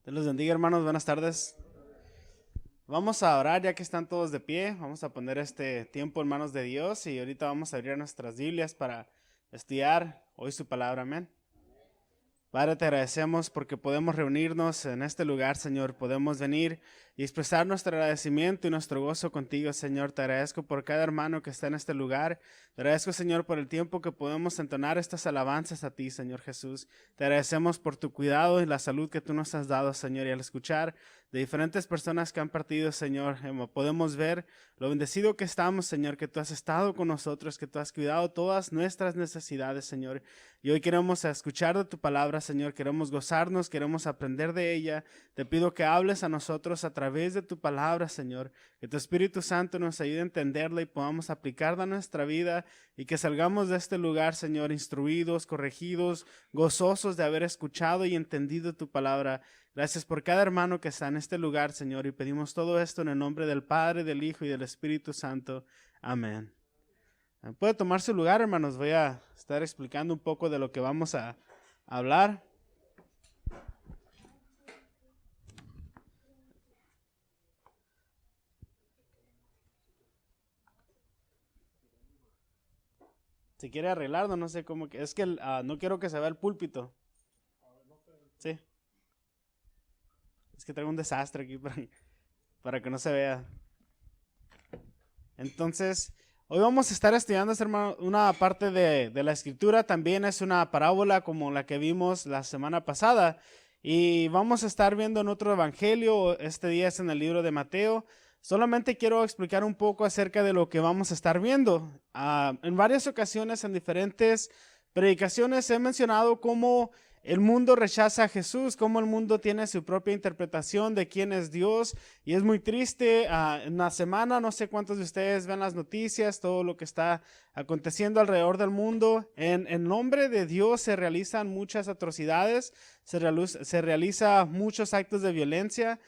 Dios los bendiga, hermanos. Buenas tardes. Vamos a orar ya que están todos de pie. Vamos a poner este tiempo en manos de Dios y ahorita vamos a abrir nuestras Biblias para estudiar hoy su palabra. Amén. Padre, te agradecemos porque podemos reunirnos en este lugar, Señor. Podemos venir y expresar nuestro agradecimiento y nuestro gozo contigo, Señor. Te agradezco por cada hermano que está en este lugar. Te agradezco, Señor, por el tiempo que podemos entonar estas alabanzas a ti, Señor Jesús. Te agradecemos por tu cuidado y la salud que tú nos has dado, Señor. Y al escuchar de diferentes personas que han partido, Señor, podemos ver lo bendecido que estamos, Señor, que tú has estado con nosotros, que tú has cuidado todas nuestras necesidades, Señor. Y hoy queremos escuchar de tu palabra, Señor. Queremos gozarnos, queremos aprender de ella. Te pido que hables a nosotros a través de tu palabra, Señor. Que tu Espíritu Santo nos ayude a entenderla y podamos aplicarla a nuestra vida y que salgamos de este lugar, Señor, instruidos, corregidos, gozosos de haber escuchado y entendido tu palabra. Gracias por cada hermano que está en este lugar, Señor, y pedimos todo esto en el nombre del Padre, del Hijo y del Espíritu Santo. Amén. Puede tomar su lugar, hermanos. Voy a estar explicando un poco de lo que vamos a hablar. Si quiere arreglarlo, no sé cómo que. Es que no quiero que se vea el púlpito. Sí. Es que traigo un desastre aquí para que no se vea. Entonces, hoy vamos a estar estudiando, hermano, una parte de la escritura. También es una parábola como la que vimos la semana pasada. Y vamos a estar viendo en otro evangelio. Este día es en el libro de Mateo. Solamente quiero explicar un poco acerca de lo que vamos a estar viendo. En varias ocasiones, en diferentes predicaciones, he mencionado cómo el mundo rechaza a Jesús, cómo el mundo tiene su propia interpretación de quién es Dios. Y es muy triste. En la semana, no sé cuántos de ustedes ven las noticias, todo lo que está aconteciendo alrededor del mundo. En nombre de Dios se realizan muchas atrocidades, se realiza muchos actos de violencia.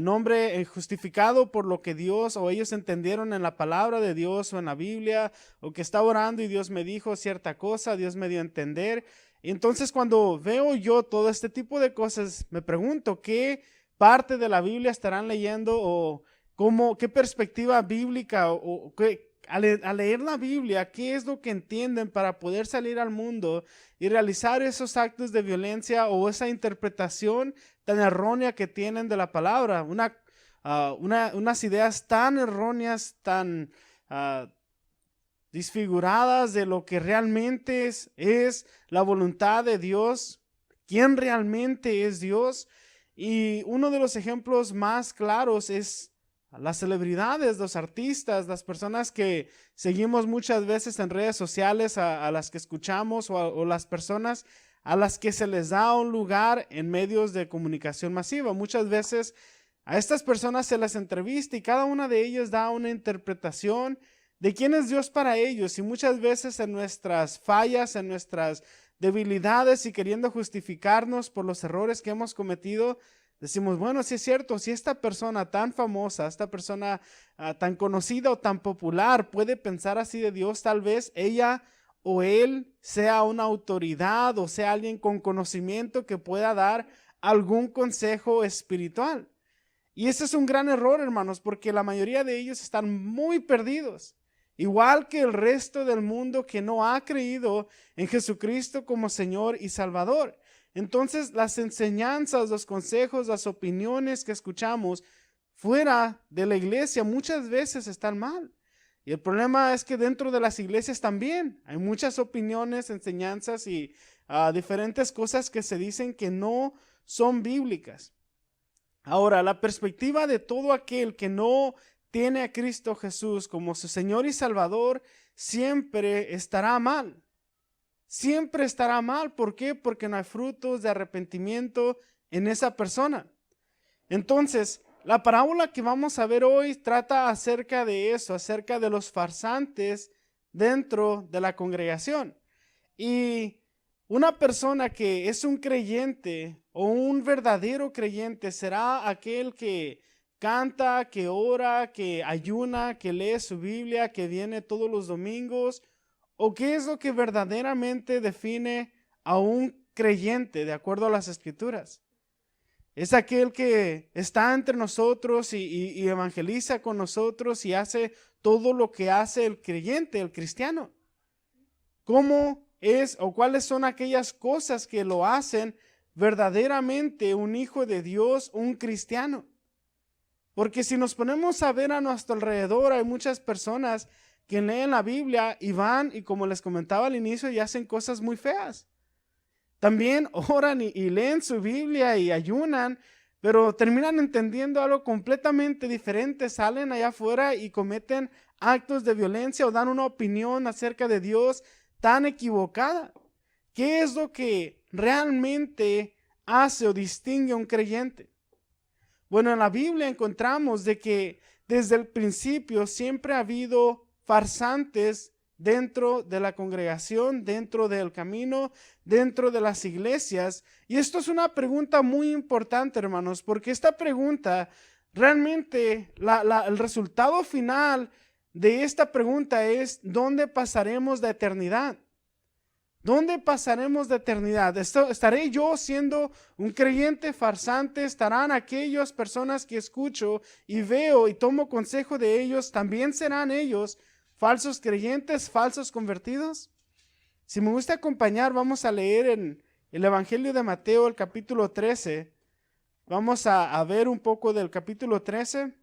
Nombre justificado por lo que Dios o ellos entendieron en la palabra de Dios o en la Biblia, o que estaba orando y Dios me dijo cierta cosa, Dios me dio a entender. Y entonces cuando veo yo todo este tipo de cosas, me pregunto qué parte de la Biblia estarán leyendo o qué perspectiva bíblica o qué, al leer la Biblia, qué es lo que entienden para poder salir al mundo y realizar esos actos de violencia o esa interpretación tan errónea que tienen de la palabra, unas ideas tan erróneas, tan disfiguradas de lo que realmente es la voluntad de Dios, quién realmente es Dios. Y uno de los ejemplos más claros es las celebridades, los artistas, las personas que seguimos muchas veces en redes sociales, a las que escuchamos o las personas a las que se les da un lugar en medios de comunicación masiva. Muchas veces a estas personas se les entrevista y cada una de ellas da una interpretación de quién es Dios para ellos. Y muchas veces en nuestras fallas, en nuestras debilidades y queriendo justificarnos por los errores que hemos cometido, decimos, bueno, si es cierto, si esta persona tan famosa, esta persona tan conocida o tan popular puede pensar así de Dios, tal vez ella o él sea una autoridad o sea alguien con conocimiento que pueda dar algún consejo espiritual. Y ese es un gran error, hermanos, porque la mayoría de ellos están muy perdidos. Igual que el resto del mundo que no ha creído en Jesucristo como Señor y Salvador. Entonces, las enseñanzas, los consejos, las opiniones que escuchamos fuera de la iglesia muchas veces están mal. Y el problema es que dentro de las iglesias también hay muchas opiniones, enseñanzas y diferentes cosas que se dicen que no son bíblicas. Ahora, la perspectiva de todo aquel que no tiene a Cristo Jesús como su Señor y Salvador siempre estará mal. Siempre estará mal. ¿Por qué? Porque no hay frutos de arrepentimiento en esa persona. Entonces, la parábola que vamos a ver hoy trata acerca de eso, acerca de los farsantes dentro de la congregación. Y una persona que es un creyente o un verdadero creyente será aquel que canta, que ora, que ayuna, que lee su Biblia, que viene todos los domingos. ¿O qué es lo que verdaderamente define a un creyente de acuerdo a las Escrituras? Es aquel que está entre nosotros y evangeliza con nosotros y hace todo lo que hace el creyente, el cristiano. ¿Cómo es o cuáles son aquellas cosas que lo hacen verdaderamente un hijo de Dios, un cristiano? Porque si nos ponemos a ver a nuestro alrededor, hay muchas personas que leen la Biblia y van, y como les comentaba al inicio, y hacen cosas muy feas. También oran y leen su Biblia y ayunan, pero terminan entendiendo algo completamente diferente. Salen allá afuera y cometen actos de violencia o dan una opinión acerca de Dios tan equivocada. ¿Qué es lo que realmente hace o distingue a un creyente? Bueno, en la Biblia encontramos de que desde el principio siempre ha habido farsantes dentro de la congregación, dentro del camino, dentro de las iglesias. Y esto es una pregunta muy importante, hermanos, porque esta pregunta, realmente el resultado final de esta pregunta es: ¿dónde pasaremos la eternidad? ¿Dónde pasaremos la eternidad? ¿Estaré yo siendo un creyente farsante? ¿Estarán aquellas personas que escucho y veo y tomo consejo de ellos? ¿También serán ellos falsos creyentes, falsos convertidos? Si me gusta acompañar, vamos a leer en el Evangelio de Mateo, el capítulo 13. Vamos a ver un poco del capítulo 13.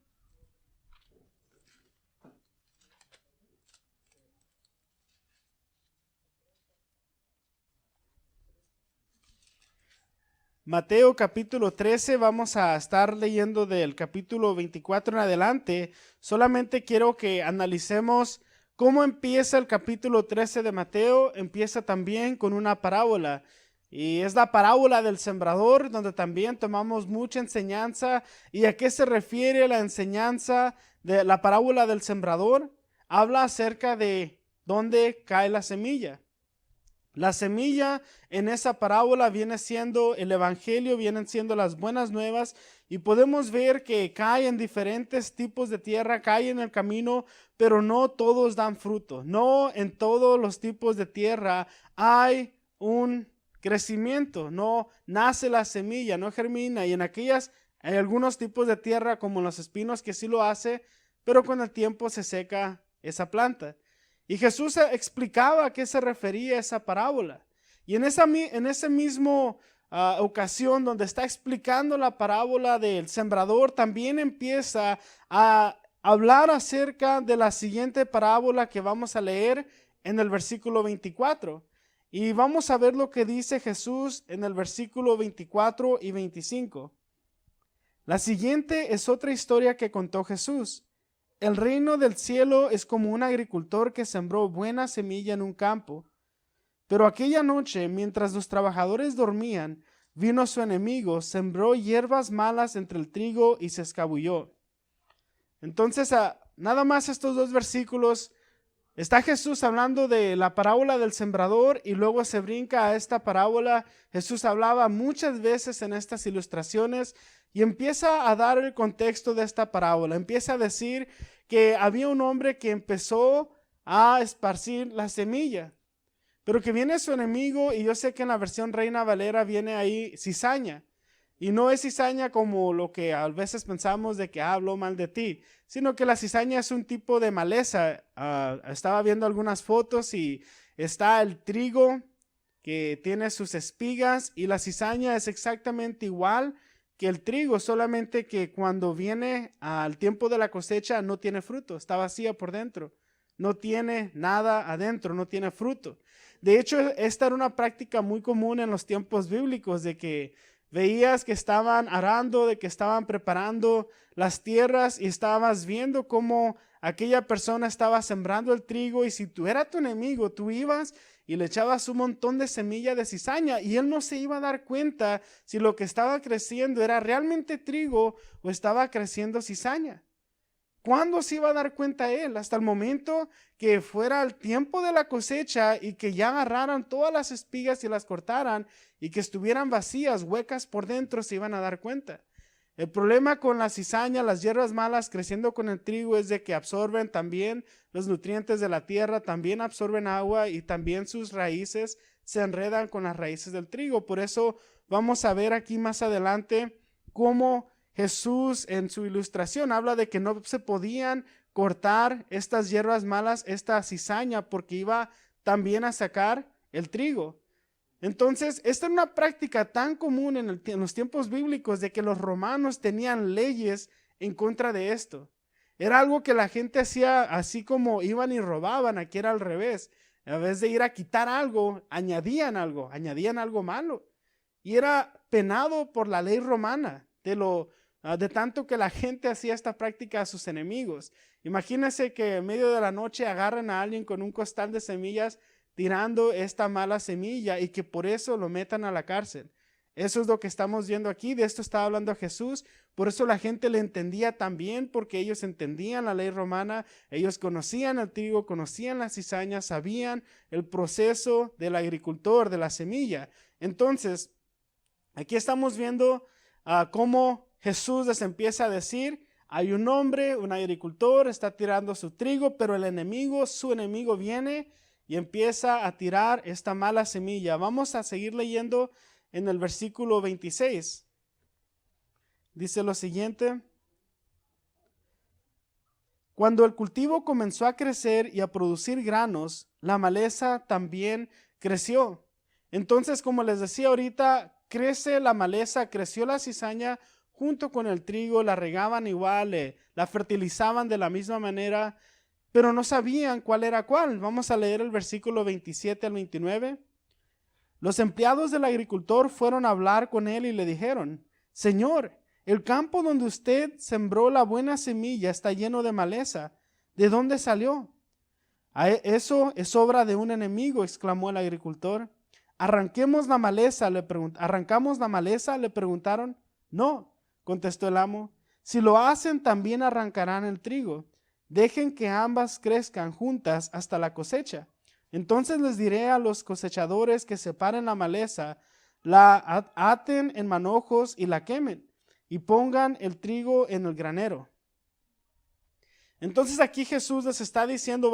Mateo capítulo 13, vamos a estar leyendo del capítulo 24 en adelante. Solamente quiero que analicemos cómo empieza el capítulo 13 de Mateo. Empieza también con una parábola, y es la parábola del sembrador, donde también tomamos mucha enseñanza. ¿Y a qué se refiere la enseñanza de la parábola del sembrador? Habla acerca de dónde cae la semilla. La semilla en esa parábola viene siendo el evangelio, vienen siendo las buenas nuevas, y podemos ver que cae en diferentes tipos de tierra, cae en el camino, pero no todos dan fruto. No en todos los tipos de tierra hay un crecimiento, no nace la semilla, no germina, y en aquellas hay algunos tipos de tierra como los espinos que sí lo hace, pero con el tiempo se seca esa planta. Y Jesús explicaba a qué se refería esa parábola. Y en esa misma ocasión donde está explicando la parábola del sembrador, también empieza a hablar acerca de la siguiente parábola que vamos a leer en el versículo 24. Y vamos a ver lo que dice Jesús en el versículo 24 y 25. La siguiente es otra historia que contó Jesús. El reino del cielo es como un agricultor que sembró buena semilla en un campo. Pero aquella noche, mientras los trabajadores dormían, vino su enemigo, sembró hierbas malas entre el trigo y se escabulló. Entonces, nada más estos dos versículos, está Jesús hablando de la parábola del sembrador y luego se brinca a esta parábola. Jesús hablaba muchas veces en estas ilustraciones y empieza a dar el contexto de esta parábola. Empieza a decir que había un hombre que empezó a esparcir la semilla, pero que viene su enemigo, y yo sé que en la versión Reina Valera viene ahí cizaña. Y no es cizaña como lo que a veces pensamos de que habló mal de ti, sino que la cizaña es un tipo de maleza. Estaba viendo algunas fotos y está el trigo que tiene sus espigas, y la cizaña es exactamente igual que el trigo, solamente que cuando viene al tiempo de la cosecha no tiene fruto, está vacía por dentro, no tiene nada adentro, no tiene fruto. De hecho, esta era una práctica muy común en los tiempos bíblicos, de que veías que estaban arando, de que estaban preparando las tierras, y estabas viendo cómo aquella persona estaba sembrando el trigo, y si tú eras tu enemigo, tú ibas y le echabas un montón de semilla de cizaña, y él no se iba a dar cuenta si lo que estaba creciendo era realmente trigo o estaba creciendo cizaña. ¿Cuándo se iba a dar cuenta él? Hasta el momento que fuera el tiempo de la cosecha y que ya agarraran todas las espigas y las cortaran y que estuvieran vacías, huecas por dentro, se iban a dar cuenta. El problema con la cizaña, las hierbas malas creciendo con el trigo, es de que absorben también los nutrientes de la tierra, también absorben agua, y también sus raíces se enredan con las raíces del trigo. Por eso vamos a ver aquí más adelante cómo Jesús en su ilustración habla de que no se podían cortar estas hierbas malas, esta cizaña, porque iba también a sacar el trigo. Entonces, esta era una práctica tan común en los tiempos bíblicos de que los romanos tenían leyes en contra de esto. Era algo que la gente hacía así como iban y robaban, aquí era al revés. En vez de ir a quitar algo, añadían algo malo. Y era penado por la ley romana de tanto que la gente hacía esta práctica a sus enemigos. Imagínense que en medio de la noche agarran a alguien con un costal de semillas tirando esta mala semilla y que por eso lo metan a la cárcel. Eso es lo que estamos viendo aquí, de esto estaba hablando Jesús, por eso la gente le entendía también, porque ellos entendían la ley romana, ellos conocían el trigo, conocían las cizañas, sabían el proceso del agricultor, de la semilla. Entonces, aquí estamos viendo cómo Jesús les empieza a decir, hay un hombre, un agricultor, está tirando su trigo, pero el enemigo, su enemigo viene y empieza a tirar esta mala semilla. Vamos a seguir leyendo en el versículo 26. Dice lo siguiente: cuando el cultivo comenzó a crecer y a producir granos, la maleza también creció. Entonces, como les decía ahorita, crece la maleza, creció la cizaña junto con el trigo, la regaban igual, la fertilizaban de la misma manera, pero no sabían cuál era cuál. Vamos a leer el versículo 27 al 29. Los empleados del agricultor fueron a hablar con él y le dijeron: Señor, el campo donde usted sembró la buena semilla está lleno de maleza. ¿De dónde salió? Eso es obra de un enemigo, exclamó el agricultor. ¿Arrancamos la maleza? Le preguntaron. No, contestó el amo. Si lo hacen, también arrancarán el trigo. Dejen que ambas crezcan juntas hasta la cosecha. Entonces les diré a los cosechadores que separen la maleza, la aten en manojos y la quemen, y pongan el trigo en el granero. Entonces aquí Jesús les está diciendo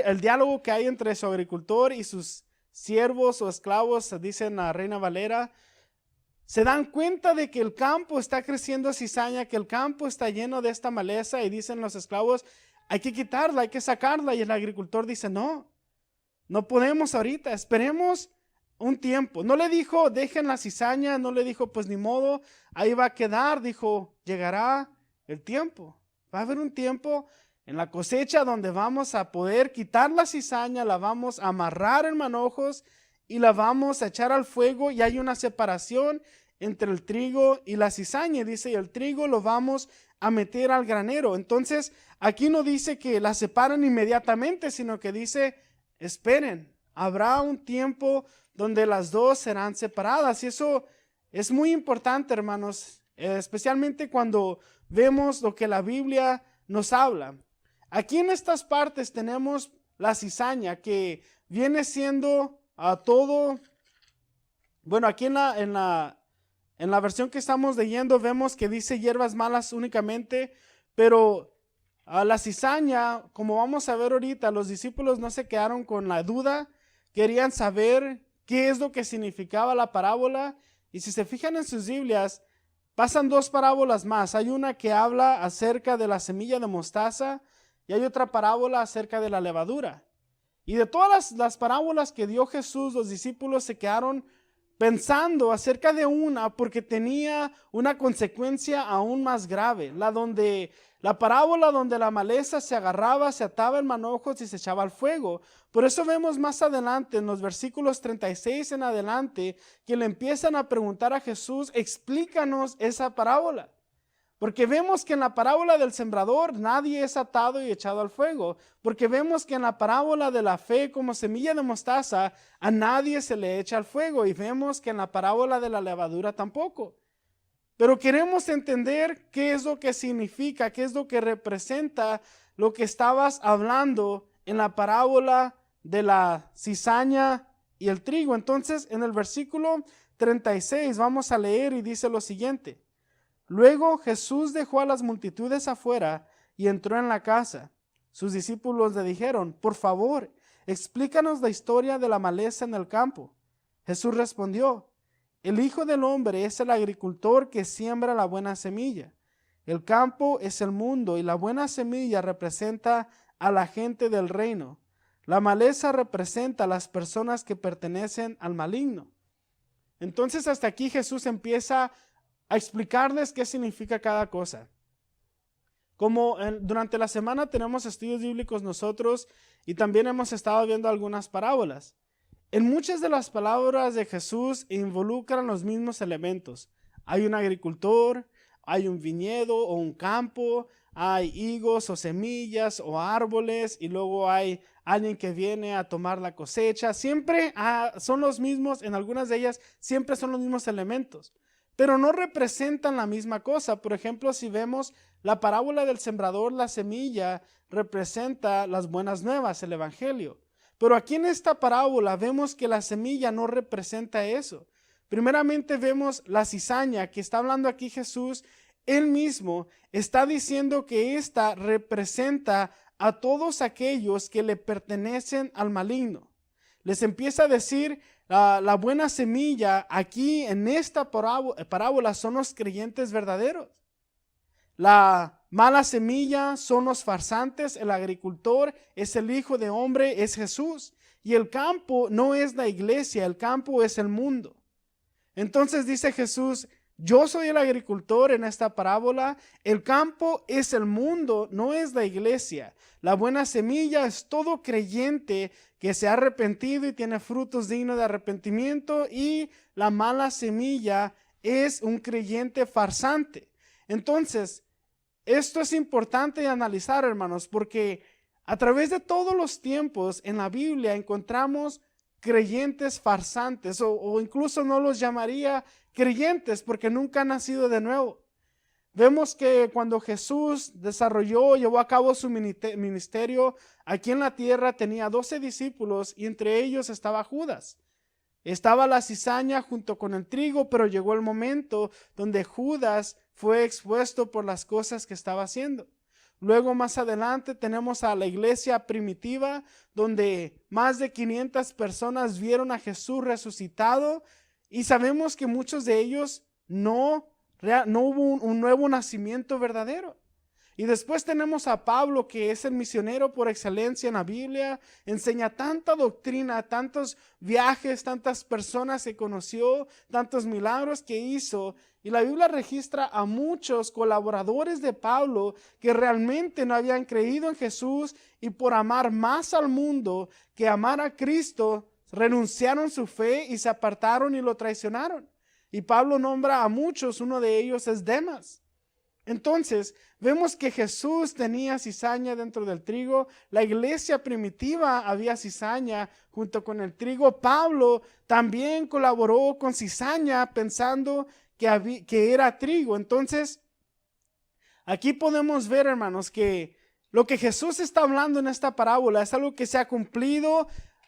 el diálogo que hay entre su agricultor y sus siervos o esclavos, dicen la Reina Valera. Se dan cuenta de que el campo está creciendo cizaña, que el campo está lleno de esta maleza, y dicen los esclavos: hay que quitarla, hay que sacarla. Y el agricultor dice: no podemos ahorita, esperemos un tiempo. No le dijo dejen la cizaña, no le dijo pues ni modo, ahí va a quedar. Dijo: llegará el tiempo, va a haber un tiempo en la cosecha donde vamos a poder quitar la cizaña, la vamos a amarrar en manojos y la vamos a echar al fuego, y hay una separación entre el trigo y la cizaña. Dice: y el trigo lo vamos a meter al granero. Entonces aquí no dice que la separen inmediatamente, sino que dice: esperen, habrá un tiempo donde las dos serán separadas. Y eso es muy importante, hermanos, especialmente cuando vemos lo que la Biblia nos habla. Aquí en estas partes tenemos la cizaña, que viene siendo todo. Bueno, aquí en la versión que estamos leyendo vemos que dice hierbas malas únicamente, pero la cizaña, como vamos a ver ahorita, los discípulos no se quedaron con la duda, querían saber qué es lo que significaba la parábola. Y si se fijan en sus Biblias, pasan dos parábolas más. Hay una que habla acerca de la semilla de mostaza y hay otra parábola acerca de la levadura. Y de todas las parábolas que dio Jesús, los discípulos se quedaron pensando acerca de una, porque tenía una consecuencia aún más grave, la parábola donde la maleza se agarraba, se ataba en manojos y se echaba al fuego. Por eso vemos más adelante, en los versículos 36 en adelante, que le empiezan a preguntar a Jesús: explícanos esa parábola. Porque vemos que en la parábola del sembrador nadie es atado y echado al fuego. Porque vemos que en la parábola de la fe como semilla de mostaza a nadie se le echa al fuego. Y vemos que en la parábola de la levadura tampoco. Pero queremos entender qué es lo que significa, qué es lo que representa lo que estabas hablando en la parábola de la cizaña y el trigo. Entonces, en el versículo 36 vamos a leer y dice lo siguiente: luego Jesús dejó a las multitudes afuera y entró en la casa. Sus discípulos le dijeron: por favor, explícanos la historia de la maleza en el campo. Jesús respondió: El Hijo del Hombre es el agricultor que siembra la buena semilla. El campo es el mundo y la buena semilla representa a la gente del reino. La maleza representa a las personas que pertenecen al maligno. Entonces hasta aquí Jesús empieza a explicarles qué significa cada cosa. Como durante la semana tenemos estudios bíblicos nosotros y también hemos estado viendo algunas parábolas. En muchas de las palabras de Jesús involucran los mismos elementos. Hay un agricultor, hay un viñedo o un campo, hay higos o semillas o árboles y luego hay alguien que viene a tomar la cosecha. Siempre son los mismos, en algunas de ellas siempre son los mismos elementos, pero no representan la misma cosa. Por ejemplo, si vemos la parábola del sembrador, la semilla representa las buenas nuevas, el evangelio. Pero aquí en esta parábola vemos que la semilla no representa eso. Primeramente vemos la cizaña que está hablando aquí Jesús. Él mismo está diciendo que esta representa a todos aquellos que le pertenecen al maligno. Les empieza a decir la buena semilla aquí en esta parábola son los creyentes verdaderos. La mala semilla son los farsantes, el agricultor es el Hijo de Hombre, es Jesús. Y el campo no es la iglesia, el campo es el mundo. Entonces dice Jesús, yo soy el agricultor en esta parábola, el campo es el mundo, no es la iglesia. La buena semilla es todo creyente que se ha arrepentido y tiene frutos dignos de arrepentimiento, y la mala semilla es un creyente farsante. Entonces, esto es importante de analizar, hermanos, porque a través de todos los tiempos en la Biblia encontramos creyentes farsantes, o incluso no los llamaría creyentes porque nunca han nacido de nuevo. Vemos que cuando Jesús llevó a cabo su ministerio aquí en la tierra, tenía 12 discípulos y entre ellos estaba Judas. Estaba la cizaña junto con el trigo, pero llegó el momento donde Judas fue expuesto por las cosas que estaba haciendo. Luego más adelante tenemos a la iglesia primitiva, donde más de 500 personas vieron a Jesús resucitado, y sabemos que muchos de ellos no hubo un nuevo nacimiento verdadero. Y después tenemos a Pablo, que es el misionero por excelencia en la Biblia, enseña tanta doctrina, tantos viajes, tantas personas que conoció, tantos milagros que hizo. Y la Biblia registra a muchos colaboradores de Pablo que realmente no habían creído en Jesús y por amar más al mundo que amar a Cristo, renunciaron su fe y se apartaron y lo traicionaron. Y Pablo nombra a muchos, uno de ellos es Demas. Entonces, vemos que Jesús tenía cizaña dentro del trigo. La iglesia primitiva había cizaña junto con el trigo. Pablo también colaboró con cizaña pensando que era trigo. Entonces, aquí podemos ver, hermanos, que lo que Jesús está hablando en esta parábola es algo que se ha cumplido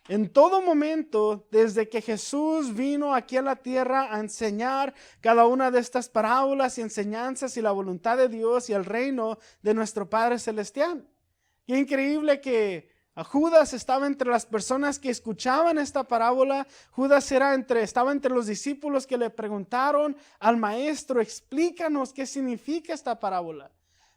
en todo momento, desde que Jesús vino aquí a la tierra a enseñar cada una de estas parábolas y enseñanzas y la voluntad de Dios y el reino de nuestro Padre Celestial. Qué increíble que Judas estaba entre las personas que escuchaban esta parábola. Judas estaba entre los discípulos que le preguntaron al maestro, explícanos qué significa esta parábola.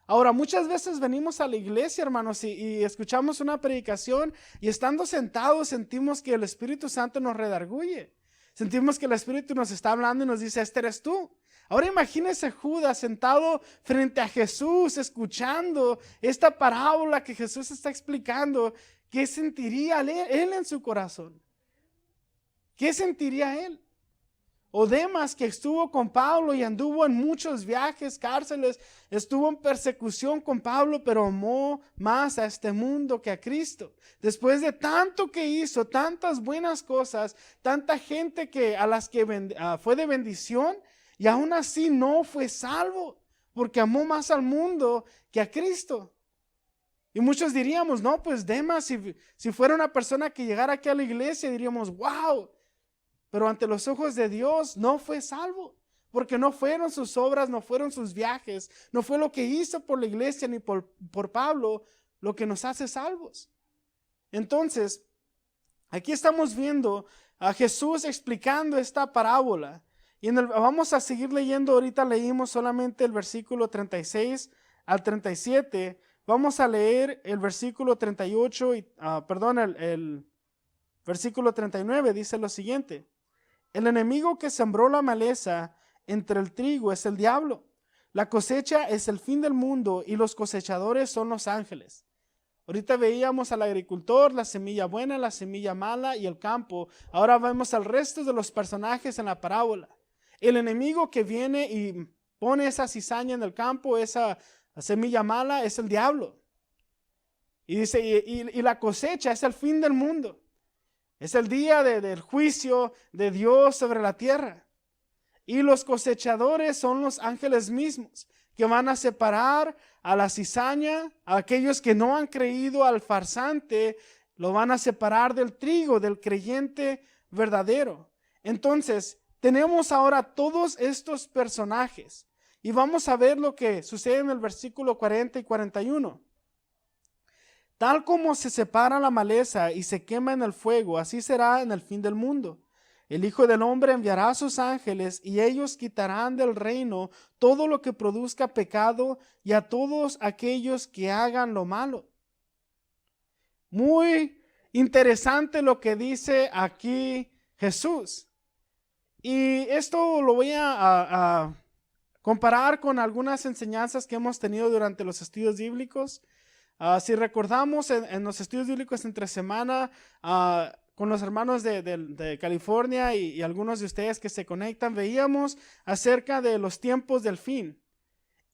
Ahora, muchas veces venimos a la iglesia, hermanos, y escuchamos una predicación y estando sentados sentimos que el Espíritu Santo nos redarguye. Sentimos que el Espíritu nos está hablando y nos dice, este eres tú. Ahora imagínese Judas sentado frente a Jesús, escuchando esta parábola que Jesús está explicando. ¿Qué sentiría él en su corazón? ¿Qué sentiría él? O Demas, que estuvo con Pablo y anduvo en muchos viajes, cárceles, estuvo en persecución con Pablo, pero amó más a este mundo que a Cristo. Después de tanto que hizo, tantas buenas cosas, tanta gente a las que fue de bendición, y aún así no fue salvo, porque amó más al mundo que a Cristo. Y muchos diríamos, no, pues Demas, si fuera una persona que llegara aquí a la iglesia, diríamos, wow. Pero ante los ojos de Dios no fue salvo, porque no fueron sus obras, no fueron sus viajes, no fue lo que hizo por la iglesia ni por Pablo lo que nos hace salvos. Entonces, aquí estamos viendo a Jesús explicando esta parábola. Y vamos a seguir leyendo, ahorita leímos solamente el versículo 36 al 37, vamos a leer el versículo 38, el versículo 39, dice lo siguiente: el enemigo que sembró la maleza entre el trigo es el diablo. La cosecha es el fin del mundo y los cosechadores son los ángeles. Ahorita veíamos al agricultor, la semilla buena, la semilla mala y el campo. Ahora vemos al resto de los personajes en la parábola. El enemigo que viene y pone esa cizaña en el campo, esa semilla mala, es el diablo. Y dice, y la cosecha es el fin del mundo. Es el día del juicio de Dios sobre la tierra. Y los cosechadores son los ángeles mismos, que van a separar a la cizaña, a aquellos que no han creído, al farsante, lo van a separar del trigo, del creyente verdadero. Entonces, tenemos ahora todos estos personajes y vamos a ver lo que sucede en el versículo 40 y 41. Tal como se separa la maleza y se quema en el fuego, así será en el fin del mundo. El Hijo del Hombre enviará a sus ángeles y ellos quitarán del reino todo lo que produzca pecado y a todos aquellos que hagan lo malo. Muy interesante lo que dice aquí Jesús. Y esto lo voy a comparar con algunas enseñanzas que hemos tenido durante los estudios bíblicos. Si recordamos en los estudios bíblicos entre semana, con los hermanos de California y algunos de ustedes que se conectan, veíamos acerca de los tiempos del fin.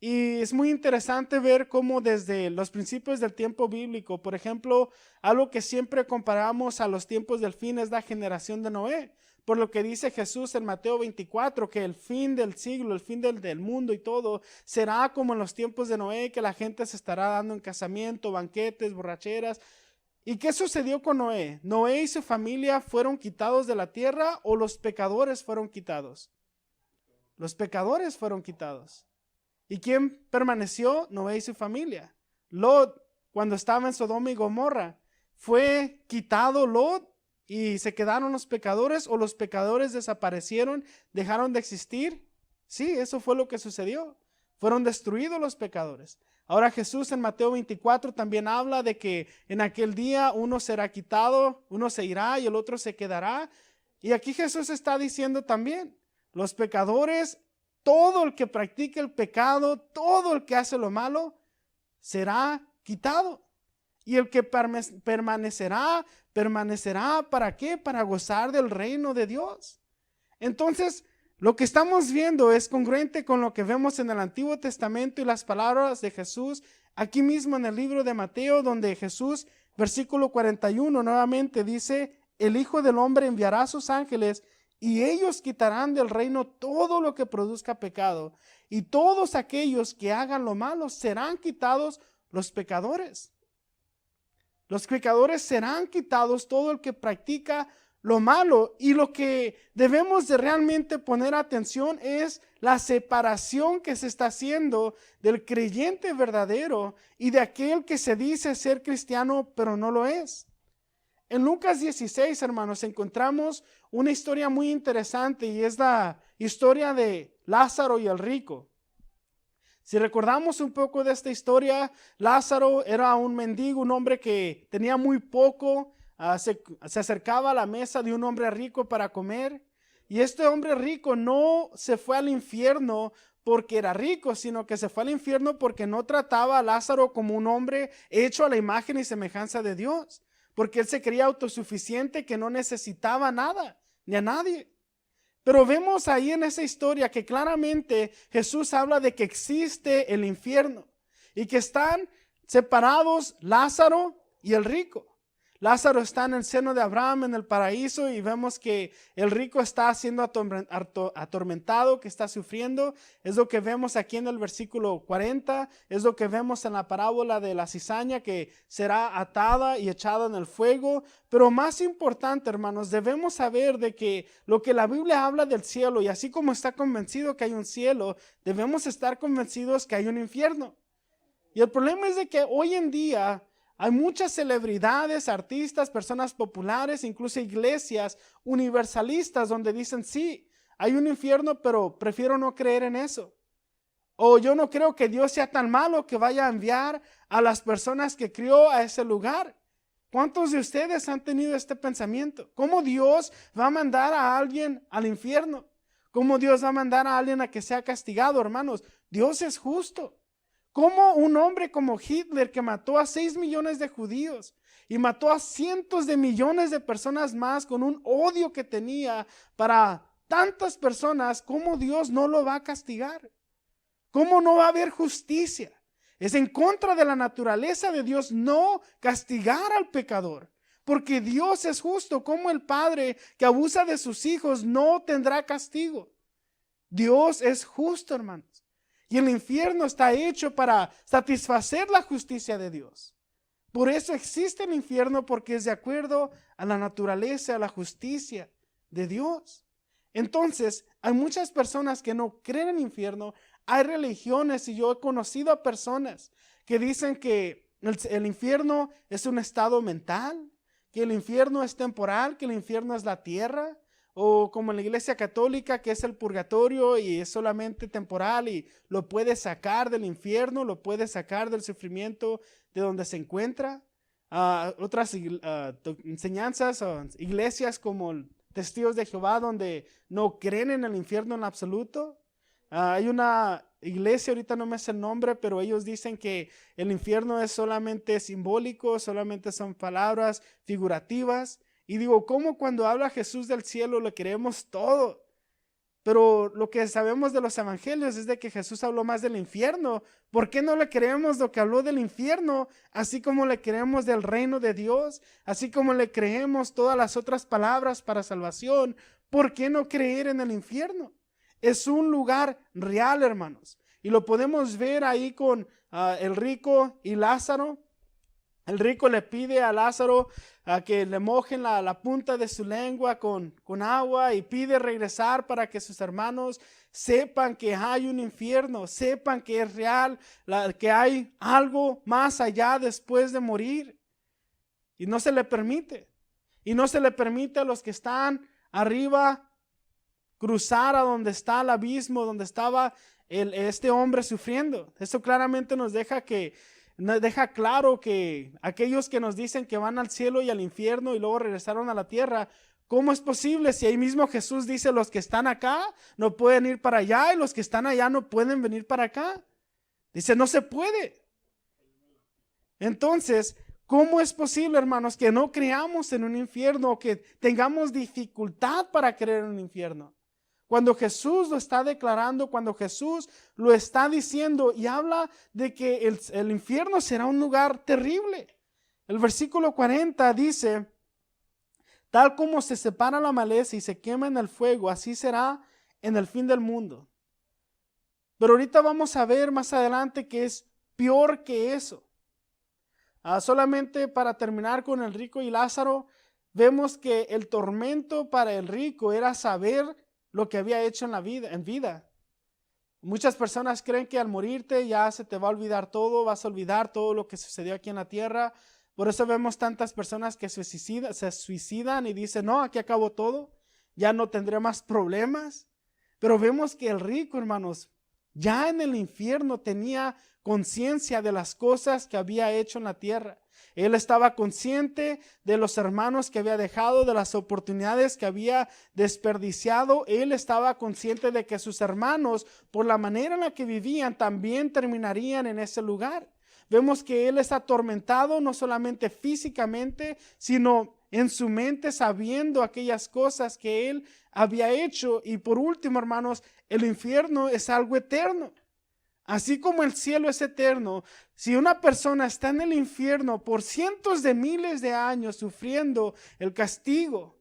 Y es muy interesante ver cómo desde los principios del tiempo bíblico, por ejemplo, algo que siempre comparamos a los tiempos del fin es la generación de Noé. Por lo que dice Jesús en Mateo 24, que el fin del siglo, el fin del mundo y todo, será como en los tiempos de Noé, que la gente se estará dando en casamiento, banquetes, borracheras. ¿Y qué sucedió con Noé? ¿Noé y su familia fueron quitados de la tierra o los pecadores fueron quitados? Los pecadores fueron quitados. ¿Y quién permaneció? Noé y su familia. Lot, cuando estaba en Sodoma y Gomorra, ¿fue quitado Lot y se quedaron los pecadores o los pecadores desaparecieron, dejaron de existir? Sí, eso fue lo que sucedió. Fueron destruidos los pecadores. Ahora Jesús en Mateo 24 también habla de que en aquel día uno será quitado, uno se irá y el otro se quedará. Y aquí Jesús está diciendo también, los pecadores, todo el que practique el pecado, todo el que hace lo malo, será quitado. Y el que permanecerá, ¿para qué? Para gozar del reino de Dios. Entonces, lo que estamos viendo es congruente con lo que vemos en el Antiguo Testamento y las palabras de Jesús aquí mismo en el libro de Mateo, donde Jesús, versículo 41, nuevamente dice, el Hijo del Hombre enviará a sus ángeles y ellos quitarán del reino todo lo que produzca pecado, y todos aquellos que hagan lo malo serán quitados los pecadores. Los pecadores serán quitados, todo el que practica lo malo. Y lo que debemos de realmente poner atención es la separación que se está haciendo del creyente verdadero y de aquel que se dice ser cristiano pero no lo es. En Lucas 16, hermanos, encontramos una historia muy interesante y es la historia de Lázaro y el rico. Si recordamos un poco de esta historia, Lázaro era un mendigo, un hombre que tenía muy poco, se acercaba a la mesa de un hombre rico para comer. Y este hombre rico no se fue al infierno porque era rico, sino que se fue al infierno porque no trataba a Lázaro como un hombre hecho a la imagen y semejanza de Dios. Porque él se creía autosuficiente, que no necesitaba nada, ni a nadie. Pero vemos ahí en esa historia que claramente Jesús habla de que existe el infierno y que están separados Lázaro y el rico. Lázaro está en el seno de Abraham en el paraíso y vemos que el rico está siendo atormentado, que está sufriendo. Es lo que vemos aquí en el versículo 40, es lo que vemos en la parábola de la cizaña que será atada y echada en el fuego. Pero más importante, hermanos, debemos saber de que lo que la Biblia habla del cielo, y así como está convencido que hay un cielo, debemos estar convencidos que hay un infierno. Y el problema es de que hoy en día hay muchas celebridades, artistas, personas populares, incluso iglesias universalistas donde dicen sí, hay un infierno, pero prefiero no creer en eso. O yo no creo que Dios sea tan malo que vaya a enviar a las personas que crió a ese lugar. ¿Cuántos de ustedes han tenido este pensamiento? ¿Cómo Dios va a mandar a alguien al infierno? ¿Cómo Dios va a mandar a alguien a que sea castigado, hermanos? Dios es justo. ¿Cómo un hombre como Hitler, que mató a 6 millones de judíos y mató a cientos de millones de personas más con un odio que tenía para tantas personas, cómo Dios no lo va a castigar? ¿Cómo no va a haber justicia? Es en contra de la naturaleza de Dios no castigar al pecador, porque Dios es justo. Como el padre que abusa de sus hijos no tendrá castigo. Dios es justo, hermanos. Y el infierno está hecho para satisfacer la justicia de Dios. Por eso existe el infierno, porque es de acuerdo a la naturaleza, a la justicia de Dios. Entonces, hay muchas personas que no creen en el infierno. Hay religiones, y yo he conocido a personas que dicen que el infierno es un estado mental, que el infierno es temporal, que el infierno es la tierra, o como en la iglesia católica, que es el purgatorio y es solamente temporal y lo puede sacar del infierno, lo puede sacar del sufrimiento de donde se encuentra. Otras enseñanzas o iglesias como Testigos de Jehová, donde no creen en el infierno en absoluto. Hay una iglesia, ahorita no me sé el nombre, pero ellos dicen que el infierno es solamente simbólico, solamente son palabras figurativas. Y digo, ¿cómo cuando habla Jesús del cielo le creemos todo? Pero lo que sabemos de los evangelios es de que Jesús habló más del infierno. ¿Por qué no le creemos lo que habló del infierno? Así como le creemos del reino de Dios, así como le creemos todas las otras palabras para salvación. ¿Por qué no creer en el infierno? Es un lugar real, hermanos. Y lo podemos ver ahí con el rico y Lázaro. El rico le pide a Lázaro que le mojen la punta de su lengua con agua y pide regresar para que sus hermanos sepan que hay un infierno, sepan que es real, que hay algo más allá después de morir. Y no se le permite. Y no se le permite a los que están arriba cruzar a donde está el abismo, donde estaba este hombre sufriendo. Eso claramente nos deja claro que aquellos que nos dicen que van al cielo y al infierno y luego regresaron a la tierra, ¿cómo es posible si ahí mismo Jesús dice los que están acá no pueden ir para allá y los que están allá no pueden venir para acá? Dice, no se puede. Entonces, ¿cómo es posible, hermanos, que no creamos en un infierno o que tengamos dificultad para creer en un infierno? Cuando Jesús lo está declarando, cuando Jesús lo está diciendo y habla de que el infierno será un lugar terrible. El versículo 40 dice, tal como se separa la maleza y se quema en el fuego, así será en el fin del mundo. Pero ahorita vamos a ver más adelante que es peor que eso. Solamente para terminar con el rico y Lázaro, vemos que el tormento para el rico era saber lo que había hecho en vida. Muchas personas creen que al morirte ya se te va a olvidar todo, vas a olvidar todo lo que sucedió aquí en la tierra. Por eso vemos tantas personas que se suicidan y dicen, no, aquí acabó todo, ya no tendré más problemas. Pero vemos que el rico, hermanos, ya en el infierno tenía conciencia de las cosas que había hecho en la tierra. Él estaba consciente de los hermanos que había dejado, de las oportunidades que había desperdiciado. Él estaba consciente de que sus hermanos, por la manera en la que vivían, también terminarían en ese lugar. Vemos que él está atormentado no solamente físicamente, sino en su mente, sabiendo aquellas cosas que él había hecho. Y por último, hermanos, el infierno es algo eterno. Así como el cielo es eterno, si una persona está en el infierno por cientos de miles de años sufriendo el castigo,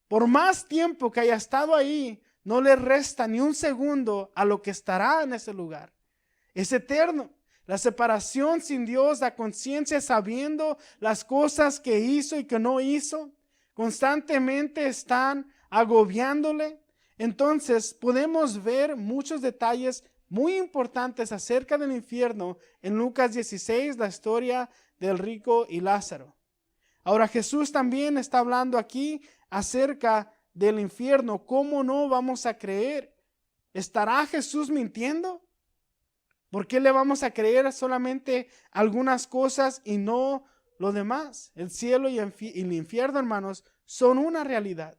por más tiempo que haya estado ahí, no le resta ni un segundo a lo que estará en ese lugar. Es eterno. La separación sin Dios, la conciencia sabiendo las cosas que hizo y que no hizo, constantemente están agobiándole. Entonces podemos ver muchos detalles muy importantes acerca del infierno en Lucas 16, la historia del rico y Lázaro. Ahora Jesús también está hablando aquí acerca del infierno, ¿cómo no vamos a creer? ¿Estará Jesús mintiendo? ¿Por qué le vamos a creer solamente algunas cosas y no lo demás? El cielo y el infierno, hermanos, son una realidad.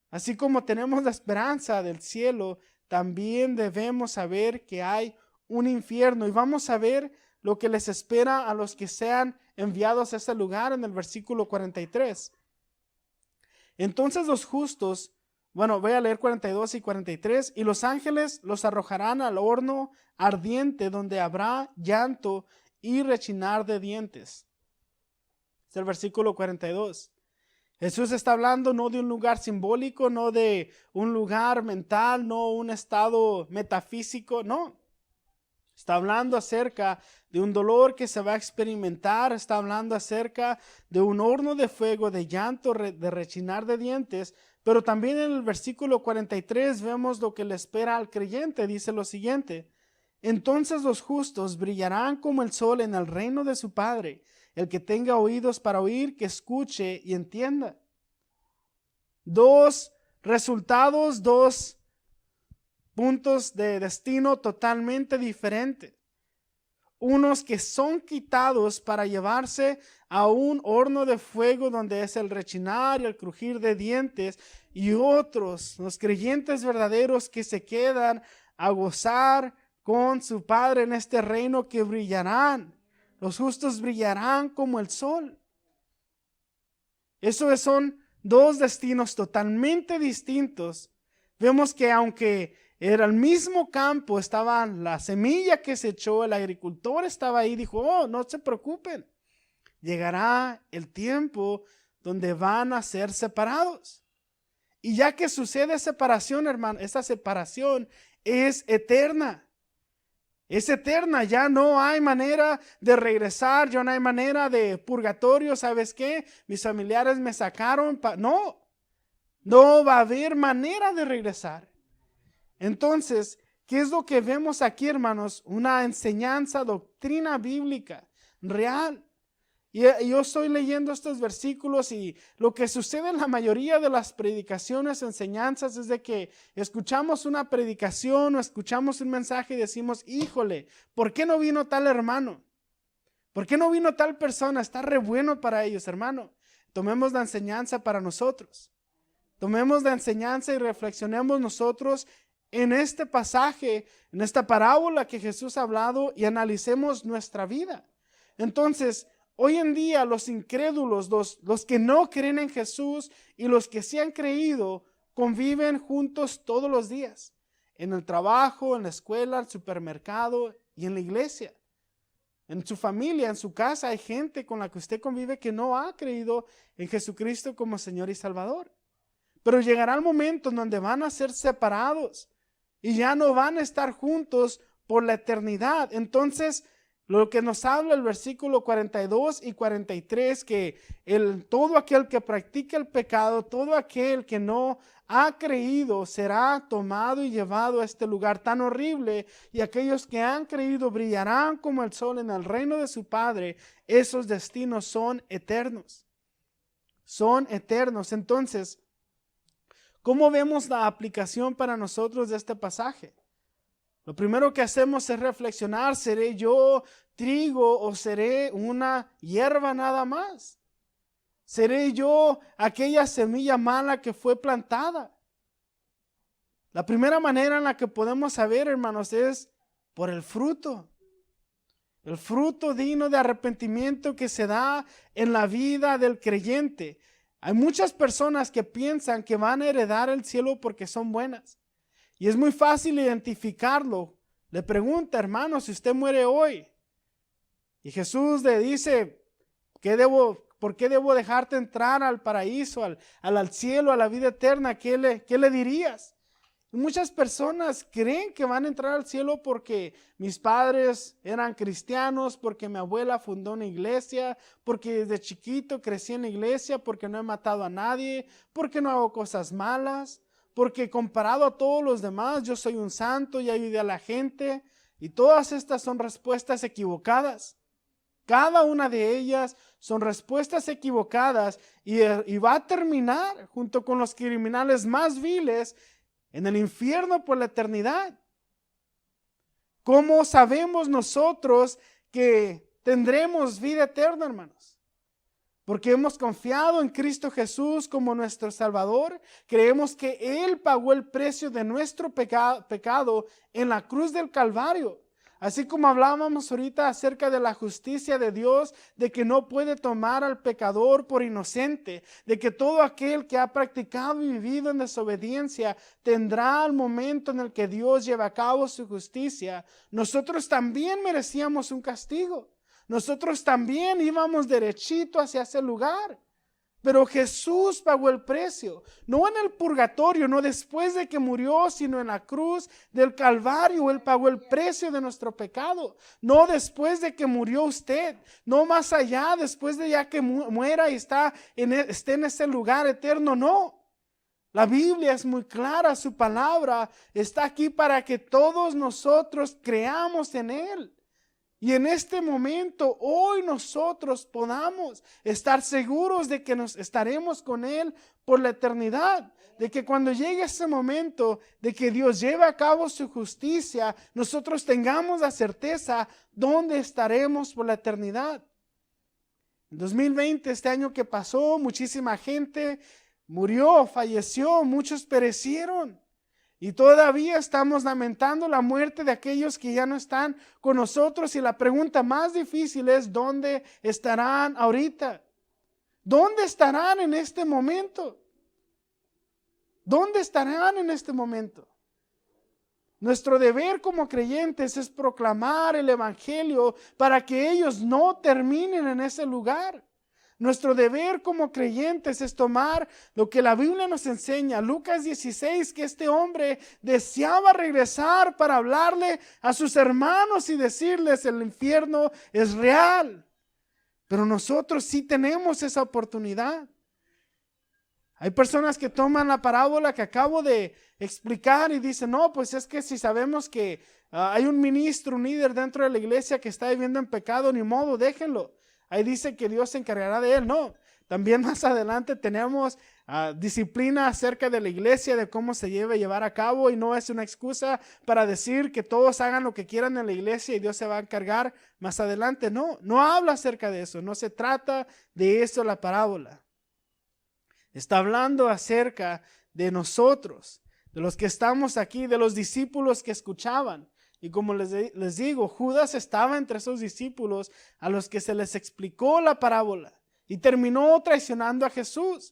Así como tenemos la esperanza del cielo, también debemos saber que hay un infierno. Y vamos a ver lo que les espera a los que sean enviados a ese lugar en el versículo 43. Entonces los justos, voy a leer 42 y 43, y los ángeles los arrojarán al horno ardiente donde habrá llanto y rechinar de dientes. Es el versículo 42. Jesús está hablando no de un lugar simbólico, no de un lugar mental, no un estado metafísico, no. Está hablando acerca de un dolor que se va a experimentar, está hablando acerca de un horno de fuego, de llanto, de rechinar de dientes, pero también en el versículo 43 vemos lo que le espera al creyente, dice lo siguiente: entonces los justos brillarán como el sol en el reino de su Padre. El que tenga oídos para oír, que escuche y entienda. Dos resultados, dos puntos de destino totalmente diferentes. Unos que son quitados para llevarse a un horno de fuego donde es el rechinar y el crujir de dientes, y otros, los creyentes verdaderos, que se quedan a gozar con su Padre en este reino, que brillarán. Los justos brillarán como el sol. Esos son dos destinos totalmente distintos. Vemos que aunque era el mismo campo, estaba la semilla que se echó, el agricultor estaba ahí, dijo: no se preocupen, llegará el tiempo donde van a ser separados. Y ya que sucede separación, hermano, esa separación es eterna. Es eterna, ya no hay manera de regresar, ya no hay manera de purgatorio. ¿Sabes qué? Mis familiares me sacaron. No va a haber manera de regresar. Entonces, ¿qué es lo que vemos aquí, hermanos? Una enseñanza, doctrina bíblica real. Y yo estoy leyendo estos versículos, y lo que sucede en la mayoría de las predicaciones, enseñanzas, es de que escuchamos una predicación o escuchamos un mensaje y decimos: híjole, ¿por qué no vino tal hermano? ¿Por qué no vino tal persona? Está re bueno para ellos, hermano. Tomemos la enseñanza para nosotros. Tomemos la enseñanza y reflexionemos nosotros en este pasaje, en esta parábola que Jesús ha hablado, y analicemos nuestra vida. Entonces, hoy en día los incrédulos, los que no creen en Jesús y los que sí han creído, conviven juntos todos los días, en el trabajo, en la escuela, en el supermercado y en la iglesia. En su familia, en su casa, hay gente con la que usted convive que no ha creído en Jesucristo como Señor y Salvador. Pero llegará el momento en donde van a ser separados y ya no van a estar juntos por la eternidad. Entonces, lo que nos habla el versículo 42 y 43, que todo aquel que practica el pecado, todo aquel que no ha creído, será tomado y llevado a este lugar tan horrible, y aquellos que han creído brillarán como el sol en el reino de su Padre. Esos destinos son eternos. Son eternos. Entonces, ¿cómo vemos la aplicación para nosotros de este pasaje? Lo primero que hacemos es reflexionar: ¿seré yo trigo o seré una hierba nada más? ¿Seré yo aquella semilla mala que fue plantada? La primera manera en la que podemos saber, hermanos, es por el fruto. El fruto digno de arrepentimiento que se da en la vida del creyente. Hay muchas personas que piensan que van a heredar el cielo porque son buenas. Y es muy fácil identificarlo. Le pregunta: hermano, si usted muere hoy, y Jesús le dice: ¿por qué debo dejarte entrar al paraíso, al cielo, a la vida eterna? ¿Qué le dirías? Y muchas personas creen que van a entrar al cielo porque mis padres eran cristianos, porque mi abuela fundó una iglesia, porque desde chiquito crecí en la iglesia, porque no he matado a nadie, porque no hago cosas malas, porque comparado a todos los demás yo soy un santo y ayudé a la gente. Y todas estas son respuestas equivocadas. Cada una de ellas son respuestas equivocadas y va a terminar junto con los criminales más viles en el infierno por la eternidad. ¿Cómo sabemos nosotros que tendremos vida eterna, hermanos? Porque hemos confiado en Cristo Jesús como nuestro Salvador. Creemos que Él pagó el precio de nuestro pecado en la cruz del Calvario. Así como hablábamos ahorita acerca de la justicia de Dios, de que no puede tomar al pecador por inocente, de que todo aquel que ha practicado y vivido en desobediencia tendrá el momento en el que Dios lleva a cabo su justicia. Nosotros también merecíamos un castigo. Nosotros también íbamos derechito hacia ese lugar. Pero Jesús pagó el precio, no en el purgatorio, no después de que murió, sino en la cruz del Calvario. Él pagó el precio de nuestro pecado, no después de que murió usted, no más allá, después de ya que muera y esté en ese lugar eterno, no. La Biblia es muy clara, su palabra está aquí para que todos nosotros creamos en Él. Y en este momento, hoy nosotros podamos estar seguros de que nos estaremos con Él por la eternidad. De que cuando llegue ese momento de que Dios lleve a cabo su justicia, nosotros tengamos la certeza dónde estaremos por la eternidad. En 2020, este año que pasó, muchísima gente murió, falleció, muchos perecieron. Y todavía estamos lamentando la muerte de aquellos que ya no están con nosotros. Y la pregunta más difícil es, ¿dónde estarán ahorita? ¿Dónde estarán en este momento? ¿Dónde estarán en este momento? Nuestro deber como creyentes es proclamar el Evangelio para que ellos no terminen en ese lugar. Nuestro deber como creyentes es tomar lo que la Biblia nos enseña. Lucas 16, que este hombre deseaba regresar para hablarle a sus hermanos y decirles: el infierno es real. Pero nosotros sí tenemos esa oportunidad. Hay personas que toman la parábola que acabo de explicar y dicen: no, pues es que si sabemos que hay un ministro, un líder dentro de la iglesia que está viviendo en pecado, ni modo, déjenlo. Ahí dice que Dios se encargará de él. No, también más adelante tenemos disciplina acerca de la iglesia, de cómo se debe llevar a cabo, y no es una excusa para decir que todos hagan lo que quieran en la iglesia y Dios se va a encargar más adelante. No, no habla acerca de eso, no se trata de eso la parábola. Está hablando acerca de nosotros, de los que estamos aquí, de los discípulos que escuchaban. Y como les digo, Judas estaba entre esos discípulos a los que se les explicó la parábola y terminó traicionando a Jesús.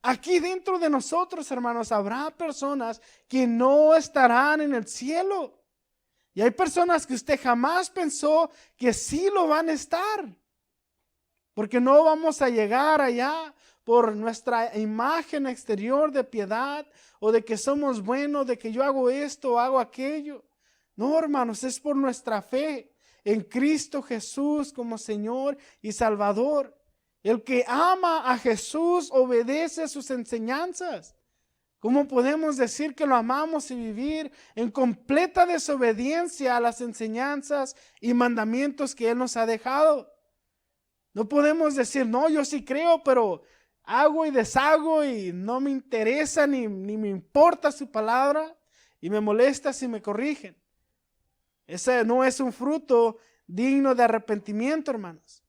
Aquí dentro de nosotros, hermanos, habrá personas que no estarán en el cielo. Y hay personas que usted jamás pensó que sí lo van a estar. Porque no vamos a llegar allá por nuestra imagen exterior de piedad o de que somos buenos, de que yo hago esto o hago aquello. No, hermanos, es por nuestra fe en Cristo Jesús como Señor y Salvador. El que ama a Jesús obedece sus enseñanzas. ¿Cómo podemos decir que lo amamos y vivir en completa desobediencia a las enseñanzas y mandamientos que Él nos ha dejado? No podemos decir: no, yo sí creo, pero hago y deshago y no me interesa ni me importa su palabra y me molesta si me corrigen. Ese no es un fruto digno de arrepentimiento, hermanos.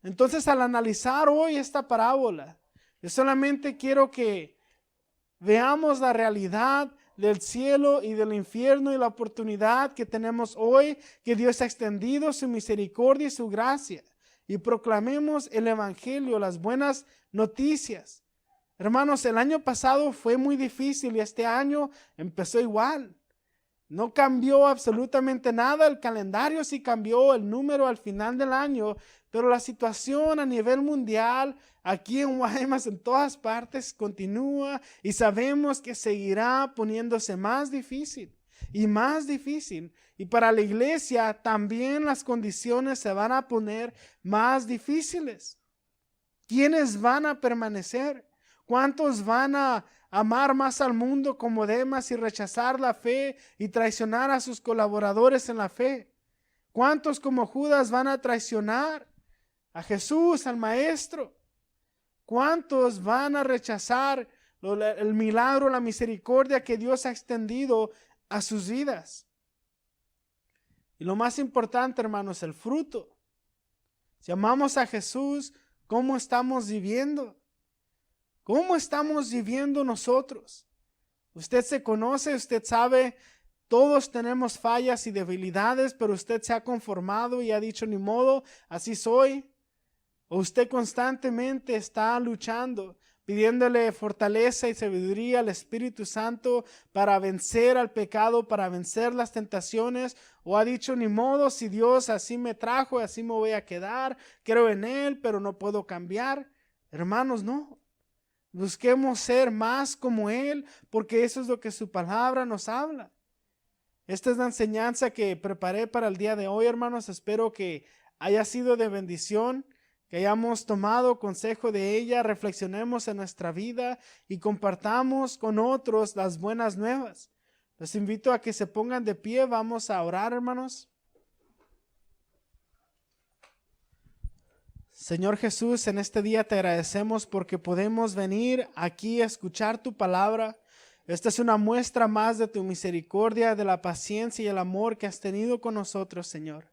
Entonces, al analizar hoy esta parábola, yo solamente quiero que veamos la realidad del cielo y del infierno y la oportunidad que tenemos hoy, que Dios ha extendido su misericordia y su gracia, y proclamemos el Evangelio, las buenas noticias. Hermanos, el año pasado fue muy difícil y este año empezó igual. No cambió absolutamente nada, el calendario sí cambió, el número al final del año, pero la situación a nivel mundial, aquí en Guaymas, en todas partes, continúa y sabemos que seguirá poniéndose más difícil y más difícil. Y para la iglesia también las condiciones se van a poner más difíciles. ¿Quiénes van a permanecer? ¿Cuántos van a amar más al mundo como Demas y rechazar la fe y traicionar a sus colaboradores en la fe? ¿Cuántos como Judas van a traicionar a Jesús, al Maestro? ¿Cuántos van a rechazar el milagro, la misericordia que Dios ha extendido a sus vidas? Y lo más importante, hermanos, el fruto. Si amamos a Jesús, ¿cómo estamos viviendo? ¿Cómo estamos viviendo nosotros? Usted se conoce, usted sabe, todos tenemos fallas y debilidades, pero usted se ha conformado y ha dicho, ni modo, así soy. O usted constantemente está luchando, pidiéndole fortaleza y sabiduría al Espíritu Santo para vencer al pecado, para vencer las tentaciones. O ha dicho, ni modo, si Dios así me trajo, así me voy a quedar, creo en Él, pero no puedo cambiar. Hermanos, no. Busquemos ser más como Él, porque eso es lo que su palabra nos habla. Esta es la enseñanza que preparé para el día de hoy, hermanos. Espero que haya sido de bendición, que hayamos tomado consejo de ella, reflexionemos en nuestra vida y compartamos con otros las buenas nuevas. Les invito a que se pongan de pie. Vamos a orar, hermanos. Señor Jesús, en este día te agradecemos porque podemos venir aquí a escuchar tu palabra. Esta es una muestra más de tu misericordia, de la paciencia y el amor que has tenido con nosotros, Señor.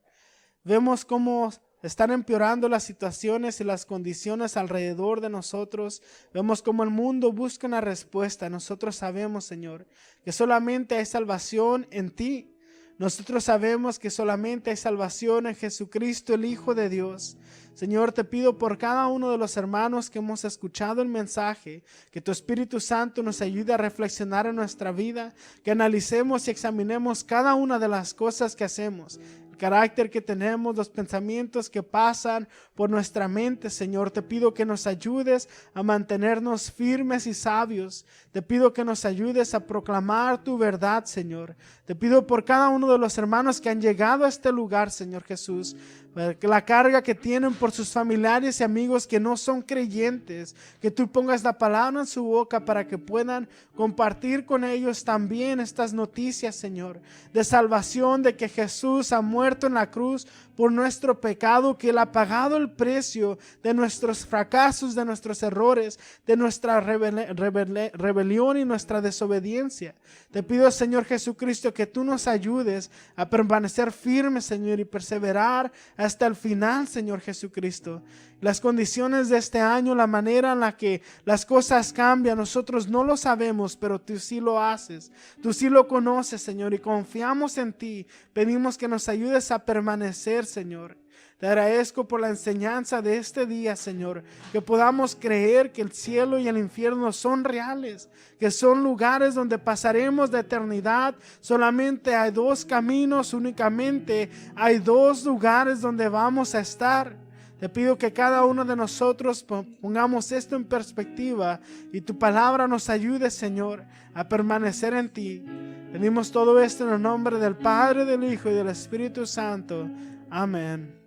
Vemos cómo están empeorando las situaciones y las condiciones alrededor de nosotros. Vemos cómo el mundo busca una respuesta. Nosotros sabemos, Señor, que solamente hay salvación en ti. Nosotros sabemos que solamente hay salvación en Jesucristo, el Hijo de Dios. Señor, te pido por cada uno de los hermanos que hemos escuchado el mensaje, que tu Espíritu Santo nos ayude a reflexionar en nuestra vida, que analicemos y examinemos cada una de las cosas que hacemos, el carácter que tenemos, los pensamientos que pasan por nuestra mente. Señor, te pido que nos ayudes a mantenernos firmes y sabios. Te pido que nos ayudes a proclamar tu verdad, Señor. Te pido por cada uno de los hermanos que han llegado a este lugar, Señor Jesús, que la carga que tienen por sus familiares y amigos que no son creyentes, que tú pongas la palabra en su boca para que puedan compartir con ellos también estas noticias, Señor, de salvación, de que Jesús ha muerto en la cruz por nuestro pecado, que Él ha pagado el precio de nuestros fracasos, de nuestros errores, de nuestra rebelión y nuestra desobediencia. Te pido, Señor Jesucristo, que tú nos ayudes a permanecer firmes, Señor, y perseverar hasta el final, Señor Jesucristo. Las condiciones de este año, la manera en la que las cosas cambian, nosotros no lo sabemos, pero tú sí lo haces. Tú sí lo conoces, Señor, y confiamos en ti. Pedimos que nos ayudes a permanecer, Señor. Te agradezco por la enseñanza de este día, Señor, que podamos creer que el cielo y el infierno son reales, que son lugares donde pasaremos la eternidad. Solamente hay dos caminos, únicamente hay dos lugares donde vamos a estar. Te pido que cada uno de nosotros pongamos esto en perspectiva y tu palabra nos ayude, Señor, a permanecer en ti. Pedimos todo esto en el nombre del Padre, del Hijo y del Espíritu Santo. Amén.